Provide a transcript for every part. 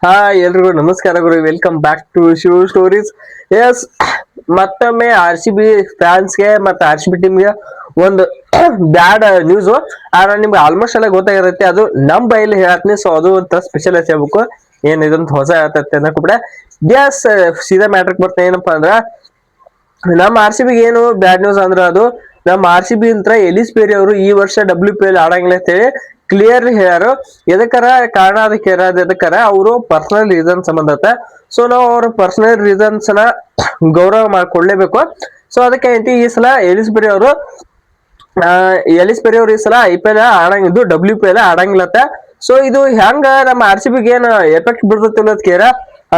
ಹಾ ಎಲ್ರಿಗೂ ನಮಸ್ಕಾರ ಗುರು, welcome back to Shiv stories. Yes, ಮತ್ತೊಮ್ಮೆ RCB ಫ್ಯಾನ್ಸ್ಗೆ ಮತ್ತೆ RCB ಟೀಮ್ಗೆ ಒಂದು ಬ್ಯಾಡ್ ನ್ಯೂಸ್. ಆದ್ರೆ ನಿಮ್ಗೆ ಆಲ್ಮೋಸ್ಟ್ ಎಲ್ಲ ಗೊತ್ತಾಗಿರುತ್ತೆ, ಅದು ನಮ್ ಬೈಲಿ ಹೇಳ್ತೀನಿ. ಸೊ ಅದು ಅಂತ ಸ್ಪೆಷಲ್ ಹೇಳ್ಬೇಕು, ಏನ್ ಇದಂತ ಹೊಸ ಹೇಳ್ತೈತೆ ಅನ್ನಕೋಬಿಡ. ಎಸ್, ಸೀದಾ ಮ್ಯಾಟ್ರಿಕ್ ಬರ್ತಾ ಏನಪ್ಪಾ ಅಂದ್ರ, ನಮ್ಮ RCB ಏನು ಬ್ಯಾಡ್ ನ್ಯೂಸ್ ಅಂದ್ರ, ಅದು ನಮ್ಮ RCB ಅಂತ ಎಲಿಸ್ ಪೇರಿ ಅವರು ಈ ವರ್ಷ WPL ಆಡಂಗಿಲ್ಲ ಅಂತ ಹೇಳಿ ಕ್ಲಿಯರ್ಲಿ ಹೇಳ್ಯಾರು. ಎದಕ್ಕರ ಕಾರಣ ಅದಕ್ಕೆ ಎದಕ್ಕರ ಅವರು ಪರ್ಸನಲ್ ರೀಸನ್ ಸಂಬಂಧತ. ಸೊ ನಾವು ಅವ್ರ ಪರ್ಸನಲ್ ರೀಸನ್ಸ್ ನ ಗೌರವ ಮಾಡ್ಕೊಡ್ಲೇಬೇಕು. ಸೊ ಅದಕ್ಕೆ ಐತಿ ಈ ಸಲ ಎಲಿಸ್ಬೆರಿ ಅವರು ಈ ಸಲ IPL ಆಡಂಗಿದ್ದು WPL ಆಡಂಗಿಲ್ಲತ್ತ. ಸೊ ಇದು ಹೆಂಗ ನಮ್ಮ RCB ಏನ್ ಎಫೆಕ್ಟ್ ಬೀಳ್ತೈತಿ ಅನ್ನೋದ್ ಕೇರ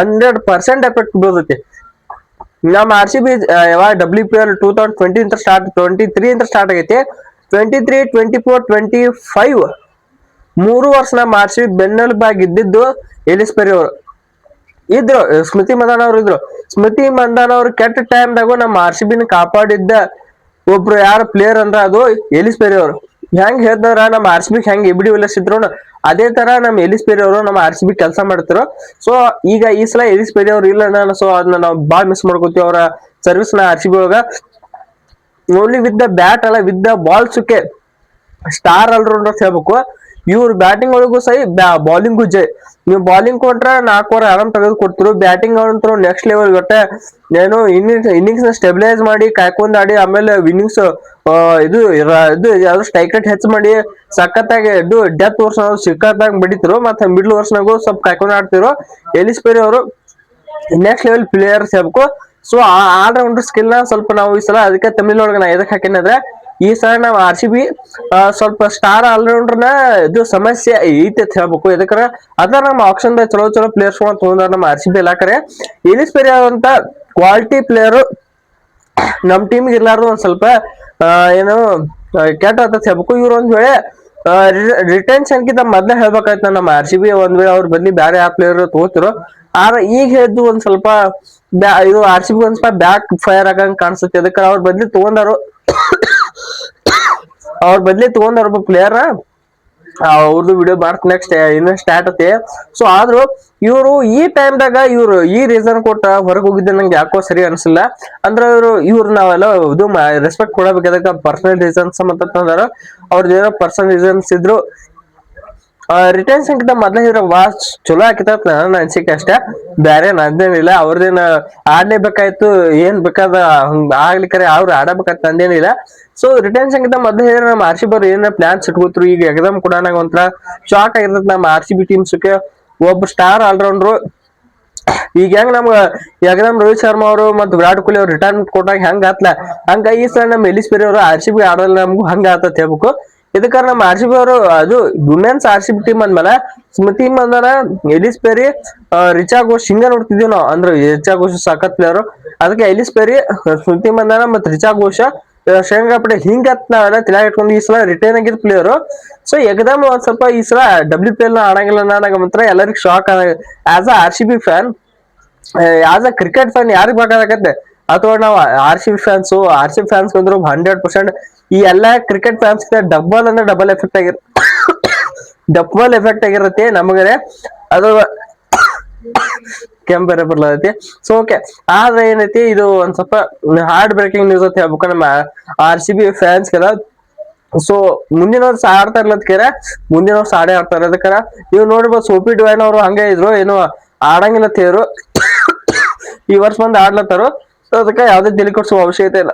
100% ಎಫೆಕ್ಟ್ ಬೀಳ್ತೈತಿ. ನಮ್ಮ RCB ಯಾವಾಗ WPL 2020 ಅಂತ ಸ್ಟಾರ್ಟ್ 23 ಅಂತ ಸ್ಟಾರ್ಟ್ ಆಗೈತಿ. 23, 24, 25 3 ವರ್ಷ ನಮ್ಮ RCB ಬೆನ್ನೆಲುಬಾಗಿ ಇದ್ದಿದ್ದು ಎಲಿಸ್ಪೆರಿ ಅವರು ಇದ್ರು. ಸ್ಮೃತಿ ಮಂದಾನ ಅವರು ಇದ್ರು. ಸ್ಮೃತಿ ಮಂದಾನ ಅವರು ಕೆಟ್ಟ ಟೈಮ್ದಾಗೂ ನಮ್ಮ RCB ಕಾಪಾಡಿದ್ದ ಒಬ್ರು ಯಾರ ಪ್ಲೇಯರ್ ಅಂದ್ರ ಅದು ಎಲಿಸ್ಪೆರಿ ಅವರು. ಹೆಂಗ್ ಹೇಳ್ತಾರ, ನಮ್ಮ RCB ಹೆಂಗ್ ಎಬಿಡಿ ವಿಲಿಯರ್ಸ್ ಇದ್ರು ಅದೇ ತರ ನಮ್ಮ ಎಲಿಸ್ಪೆರಿ ಅವರು ನಮ್ಮ RCB ಕೆಲಸ ಮಾಡ್ತಿರೋ. ಸೊ ಈಗ ಈ ಸಲ ಎಲಿಸ್ಪೆರಿ ಅವ್ರು ಇಲ್ಲ, ಸೊ ಅದನ್ನ ನಾವು ಬಾಳ್ ಮಿಸ್ ಮಾಡ್ಕೋತೀವಿ ಅವರ ಸರ್ವಿಸ್ ನ RCB ಒಳಗ. ಓನ್ಲಿ ವಿತ್ ದ ಬ್ಯಾಟ್ ಅಲ್ಲ, ವಿತ್ ದ ಬಾಲ್ ಸುಕ್ಕೆ ಸ್ಟಾರ್ ಆಲ್ರೌಂಡರ್ ಅಂತ ಹೇಳ್ಬೇಕು. ಇವ್ರು ಬ್ಯಾಟಿಂಗ್ ಒಳಗೂ ಸಹಿ, ಬಾಲಿಂಗು ಜೈ. ನೀವು ಬಾಲಿಂಗ್ ಕೊಟ್ರ 4 ಓವರ್ ಆರಾಮ್ ತೆಗೆದು ಕೊಡ್ತಿರು. ಬ್ಯಾಟಿಂಗ್ ಅಂತೂ ನೆಕ್ಸ್ಟ್ ಲೆವೆಲ್. ಒಟ್ಟೆ ಏನು ಇನ್ನಿಂಗ್ಸ್ ನ ಸ್ಟೆಬಿಲೈಸ್ ಮಾಡಿ ಕಾಯ್ಕೊಂಡ್ ಆಡಿ, ಆಮೇಲೆ ವಿನ್ನಿಂಗ್ಸ್ ಇದು ಯಾವ್ದು ಸ್ಟ್ರೈಕ್ ರೇಟ್ ಹೆಚ್ಚು ಮಾಡಿ ಸಖತ್ತಾಗಿ ಡೆತ್ ಓವರ್ಸ್ ಸಿಕ್ಕತ್ತಾಗಿ ಬಡಿತಿರು. ಮತ್ತೆ ಮಿಡ್ಲ್ ಓವರ್ಸ್ ನಾಗು ಸ್ವಲ್ಪ ಕಾಯ್ಕೊಂಡ್ ಆಡ್ತಿರು. ಎಲಿಸ್ಪೆರಿ ಅವರು ನೆಕ್ಸ್ಟ್ ಲೆವೆಲ್ ಪ್ಲೇಯರ್ಸ್ ಹೇಳ್ಬೇಕು. ಸೊ ಆಲ್ರೌಂಡರ್ ಸ್ಕಿಲ್ ನ ಸ್ವಲ್ಪ ನಾವು ಈ ಸಲ ಅದಕ್ಕೆ ತಮಿಳ್ನೊಳಗೆ ನಾ ಎದಕ್ ಹಾಕಿನ ಅಂದ್ರೆ, ಈ ಸಲ ನಾವು RCB ಸ್ವಲ್ಪ ಸ್ಟಾರ್ ಆಲ್ರೌಂಡರ್ ನ ಇದು ಸಮಸ್ಯೆ ಐತೆ ಅಂತ ಹೇಳ್ಬೇಕು. ಯಾಕಂದ್ರೆ ಅದ ನಮ್ಮ ಆಪ್ಷನ್ ಚಲೋ ಚಲೋ ಪ್ಲೇಯರ್ಸ್ ತಗೊಂಡ್ರ ನಮ್ಮ RCB ಎಲ್ಲಾಕರೆ ಎಲಿಸ್ಪೆರಿ ಆದಂತ ಕ್ವಾಲಿಟಿ ಪ್ಲೇಯರ್ ನಮ್ ಟೀಮ್ ಇರ್ಲಾರ್ದು ಒಂದ್ ಸ್ವಲ್ಪ ಏನು ಕೆಟ್ಟ ಅಂತ ಹೇಳ್ಬೇಕು. ಇವ್ರು ಒಂದ್ ವೇಳೆ ರಿಟೆನ್ಷನ್ ಕಿಂತ ಮೊದ್ಲೇ ಹೇಳ್ಬೇಕಾಯ್ತು ನಮ್ಮ RCB ಒಂದ್ ವೇಳೆ ಅವ್ರ ಬದ್ಲಿ ಬೇರೆ ಯಾವ ಪ್ಲೇಯರ್ ತಗೋತಿರೋ. ಆದ್ರೆ ಈಗ ಹೇಳಿದ್ದು ಒಂದ್ ಸ್ವಲ್ಪ ಇದು RCB ಒಂದ್ ಸ್ವಲ್ಪ ಬ್ಯಾಕ್ ಫೈರ್ ಆಗಂಗ್ ಕಾಣಿಸುತ್ತೆ. ಅದಕ್ಕೆ ಅವ್ರ ಬದ್ಲಿ ತಗೊಂಡಾರ ಪ್ಲೇಯರ್. ಅವ್ರದ್ದು ವಿಡಿಯೋ ಮಾಡ್ತ ನೆಕ್ಸ್ಟ್ ಇನ್ನ ಸ್ಟಾರ್ಟ್ ಆತಿ. ಸೊ ಆದ್ರೂ ಇವರು ಈ ಟೈಮ್ದಾಗ ಇವ್ರು ಈ ರೀಸನ್ ಕೊಟ್ಟ ಹೊರಗೆ ಹೋಗಿದ್ದೆ ನಂಗೆ ಯಾಕೋ ಸರಿ ಅನ್ಸಿಲ್ಲ. ಅಂದ್ರೆ ಇವ್ರು ನಾವೆಲ್ಲ ಇದು ರೆಸ್ಪೆಕ್ಟ್ ಕೊಡಬೇಕು. ಪರ್ಸನಲ್ ರೀಸನ್ಸ್ ಸಂಬಂಧ ಅವ್ರದ್ದು ಏನೋ ಪರ್ಸನಲ್ ರೀಸನ್ಸ್ ಇದ್ರು. ರಿಟೆನ್ಷನ್ ಕಿಂತ ಮೊದ್ಲ ಇದ್ರ ವಾಚ್ ಚಲೋ ಹಾಕಿತ ನನ್ನ ಅನ್ಸಿಕೆ ಅಷ್ಟೇ, ಬೇರೆ ನಂದೇನಿಲ್ಲ. ಅವ್ರದೇನ ಆಡ್ಲೇಬೇಕಾಯ್ತು, ಏನ್ ಬೇಕಾದ ಆಗ್ಲಿಕ್ಕರೆ ಅವ್ರು ಆಡಬೇಕಾಯ್ತು ನಂದೇನಿಲ್ಲ. ಸೊ ರಿಟೆನ್ಷನ್ ಕಿಂತ ಮೊದ್ಲ ಹೇಳಿದ್ರೆ ನಮ್ಮ RCB ಅವ್ರು ಏನ ಪ್ಲಾನ್ಸ್ ಇಟ್ಕೋತ್ರು. ಈಗ ಎಕ್ಸಾಮ್ ಕೂಡ ಒಂಥರ ಶಾಕ್ ಆಗಿರ್ತದೆ ನಮ್ಮ RCB ಟೀಮ್ಸ್ಗೆ. ಒಬ್ಬ ಸ್ಟಾರ್ ಆಲ್ರೌಂಡ್ರು ಈಗ ಹೆಂಗ್ ನಮ್ಗ ಎಕ್ಸಾಮ್ ರೋಹಿತ್ ಶರ್ಮಾ ಅವರು ಮತ್ತು ವಿರಾಟ್ ಕೊಹ್ಲಿ ಅವ್ರು ರಿಟೈರ್ಮೆಂಟ್ ಕೊಟ್ಟಾಗ ಹೆಂಗ್ ಆತ್ಲ, ಹಂಗ ಈ ಸಲ ನಮ್ಮ ಎಲಿಸ್ಪೆರಿ ಅವರು RCB ಆಡೋಲ್ಲ ನಮ್ಗೂ ಹಂಗ ಆತತ್ ಹೇಳ್ಬೇಕು. ಇದಕ್ಕ ನಮ್ಮ RCB ಅವರು ಅದು ವುಮೆನ್ಸ್ RCB ಟೀಮ್ ಅಂದ್ಮೇಲೆ ಸ್ಮೃತಿ ಮಂದನ, ಎಲಿಸ್ಪೆರಿ, ರಿಚಾ ಘೋಷ್ ಹಿಂಗ ನೋಡ್ತಿದೀವಿ ನಾವು. ಅಂದ್ರೆ ರಿಚಾ ಘೋಷ್ ಸಖತ್ ಪ್ಲೇಯರ್. ಅದಕ್ಕೆ ಎಲಿಸ್ಪೆರಿ, ಸ್ಮೃತಿ ಮಂದನ ಮತ್ತು ರಿಚಾ ಘೋಷ, ಶ್ರೇಯಾಂಕ ಪಟೇಲ್ ಹಿಂಗತ್ ನಾವೆಲ್ಲ ತಲೆ ಇಟ್ಕೊಂಡು ಈ ಸಲ ರಿಟೈನ್ ಆಗಿದ್ ಪ್ಲೇಯರ್. ಸೊ ಎಕ್ದಮ್ ಒಂದ್ ಸ್ವಲ್ಪ ಈ ಸಲ WPL ಆಡಂಗಿಲ್ಲ ನನಗ ಮಾತ್ರ ಎಲ್ಲರಿಗೂ shock. As a RCB fan, as a cricket fan ಯಾರಿಗ್ ಬೇಕಾಗತ್ತೆ ಅಥವಾ ನಾವು RCB ಫ್ಯಾನ್ಸ್ ಬಂದ್ರು 100% ಈ ಎಲ್ಲಾ ಕ್ರಿಕೆಟ್ ಫ್ಯಾನ್ಸ್ ಡಬಲ್ ಅಂದ್ರೆ ಡಬಲ್ ಎಫೆಕ್ಟ್ ಆಗಿರತ್ತೆ ನಮಗರೆ. ಅದು ಕೆಂಪರೆ ಬರ್ಲೈತಿ. ಸೊ ಓಕೆ, ಆದ್ರೆ ಏನೈತಿ ಇದು ಒಂದ್ ಸ್ವಲ್ಪ ಹಾರ್ಡ್ ಬ್ರೇಕಿಂಗ್ ನ್ಯೂಸ್ ಅಂತ ಹೇಳ್ಬೇಕು ನಮ್ಮ RCB ಫ್ಯಾನ್ಸ್ಗೆಲ್ಲ. ಸೊ ಮುಂದಿನ ವರ್ಷ ಆಡ್ತಾ ಇರ್ಲತ್ಕೇರ, ಮುಂದಿನ ವರ್ಷ ಆಡೇ ಆಡ್ತಾರೆ. ಅದಕ್ಕಾರ ನೀವು ನೋಡ್ಬೋದು ಸೋಪಿ ಡಿವೈನ್ ಅವರು ಹಂಗೆ ಇದ್ರು, ಏನು ಆಡಂಗಿಲ್ಲ ತೇರು ಈ ವರ್ಷ ಬಂದು ಆಡ್ಲತ್ತಾರು. ಸೊ ಅದಕ್ಕೆ ಯಾವ್ದೇ ತಲೆ ಕೊಡ್ಸುವ ಅವಶ್ಯಕತೆ ಇಲ್ಲ.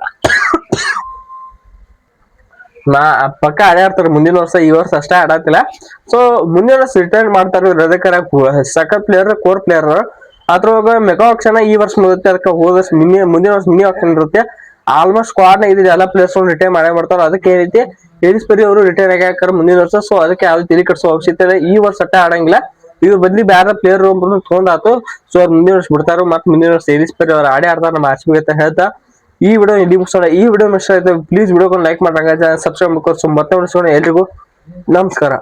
ಪಕ್ಕ ಆಡೇ ಆಡ್ತಾರೆ ಮುಂದಿನ ವರ್ಷ, ಈ ವರ್ಷ ಅಷ್ಟೇ ಆಡತ್ತಿಲ್ಲ. ಸೊ ಮುಂದಿನ ವರ್ಷ ರಿಟರ್ನ್ ಮಾಡ್ತಾರೆ. ಅದಕ್ಕೆ ಸಖತ್ ಪ್ಲೇಯರ್, ಕೋರ್ ಪ್ಲೇಯರ್. ಅದ್ರೊಳಗ ಮೆಗಾ ಆಕ್ಷನ್ ಈ ವರ್ಷ ಮುಗುತ್ತೆ. ಅದಕ್ಕೆ ಹೋದ ವರ್ಷ ಮುಂದಿನ ವರ್ಷ ಮಿನಿ ಆಕ್ಷನ್ ಇರುತ್ತೆ. ಆಲ್ಮೋಸ್ಟ್ ಸ್ಕ್ವಾಡ್ ನ ಇದ್ರೆ ಎಲ್ಲ ಪ್ಲೇಯರ್ಸ್ ರಿಟೈರ್ ಮಾಡೇ ಮಾಡ್ತಾರೆ. ಅದಕ್ಕೆ ಏನೈತಿ ಎಲಿಸ್ಪೆರಿ ಅವರು ರಿಟೈರ್ ಆಗ್ಯಾರ ಮುಂದಿನ ವರ್ಷ. ಸೊ ಅದಕ್ಕೆ ಯಾವ್ದು ತಲೆ ಕಟ್ಸೋ ಅವಶ್ಯಕತೆ ಇಲ್ಲ. ಈ ವರ್ಷ ಅಟ್ಟೆ ಆಡಂಗಿಲ್ಲ. ಇವ್ರ ಬದ್ಲಿ ಬೇರೆ ಪ್ಲೇಯರ್ ತಗೊಂಡಾತು. ಸೊ ಅವ್ರು ಮುಂದಿನ ವರ್ಷ ಬಿಡ್ತಾರ. ಮತ್ತೆ ಮುಂದಿನ ವರ್ಷ ಎಲಿಸ್ಪೆರಿ ಅವ್ರು ಆಡೇ ಆಡ್ತಾರೆ ನಮ್ಮ RCB ಅಂತ ಹೇಳ್ತಾ ಈ ವಿಡಿಯೋ ಇಲ್ಲಿ ಮುಗಿಸೋಣ. ಈ ವಿಡಿಯೋ ಇಷ್ಟ ಆಯ್ತು ಪ್ಲೀಸ್ ವಿಡಿಯೋಗೊಂದು ಲೈಕ್ ಮಾಡ್ರಂಗ, ಸಬ್ಸ್ಕ್ರೈಬ್ ಮಾಡ್ಕೊಂಡು ಮತ್ತೆ ಎಲ್ರಿಗೂ ನಮಸ್ಕಾರ.